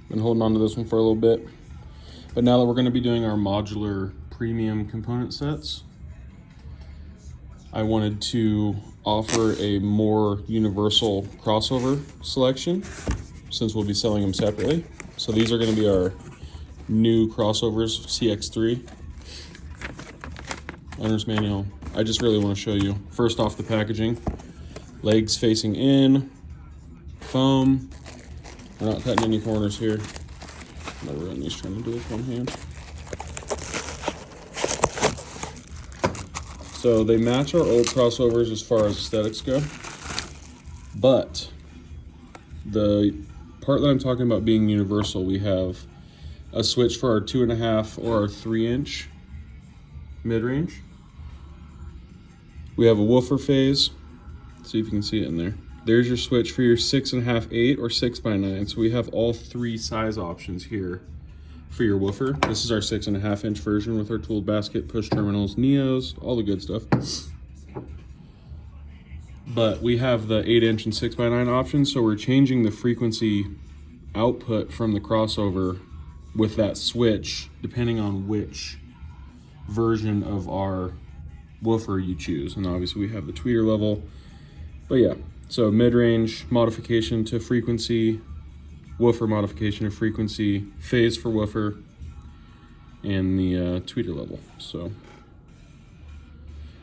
Been holding on to this one for a little bit. But now that we're going to be doing our modular premium component sets, I wanted to offer a more universal crossover selection since we'll be selling them separately. So these are going to be our new crossovers, CX3. Owner's manual. I just really want to show you. First off, the packaging. Legs facing in, foam. We're not cutting any corners here. Never run these trying to do it with one hand. So they match our old crossovers as far as aesthetics go, but the part that I'm talking about being universal, we have a switch for our 2.5 or our 3-inch mid-range. We have a woofer phase. See if you can see it in there. There's your switch for your 6.5, 8, or 6x9. So we have all 3 size options here for your woofer. This is our 6.5-inch version with our tooled basket, push terminals, Neos, all the good stuff. But we have the 8-inch and 6x9 options, so we're changing the frequency output from the crossover with that switch depending on which version of our woofer you choose. And obviously we have the tweeter level. But yeah, so mid-range modification to frequency, woofer modification of frequency, phase for woofer, and the tweeter level. So,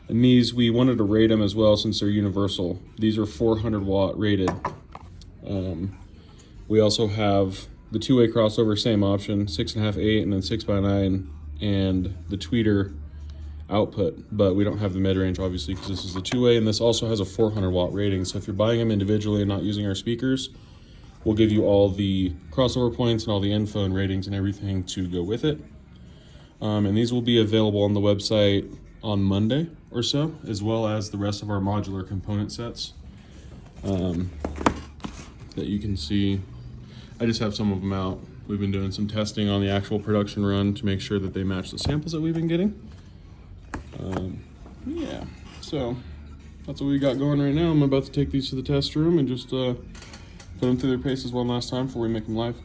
and these, we wanted to rate them as well since they're universal. These are 400 watt rated. We also have the 2-way crossover, same option, 6.5, 8, and then 6x9, and the tweeter output, but we don't have the mid-range obviously because this is the 2-way, and this also has a 400 watt rating. So if you're buying them individually and not using our speakers, we'll give you all the crossover points and all the info and ratings and everything to go with it. And these will be available on the website on Monday or so, as well as the rest of our modular component sets that you can see. I just have some of them out. We've been doing some testing on the actual production run to make sure that they match the samples that we've been getting. Yeah, so that's what we got going right now. I'm about to take these to the test room and just put them through their paces one last time before we make them live.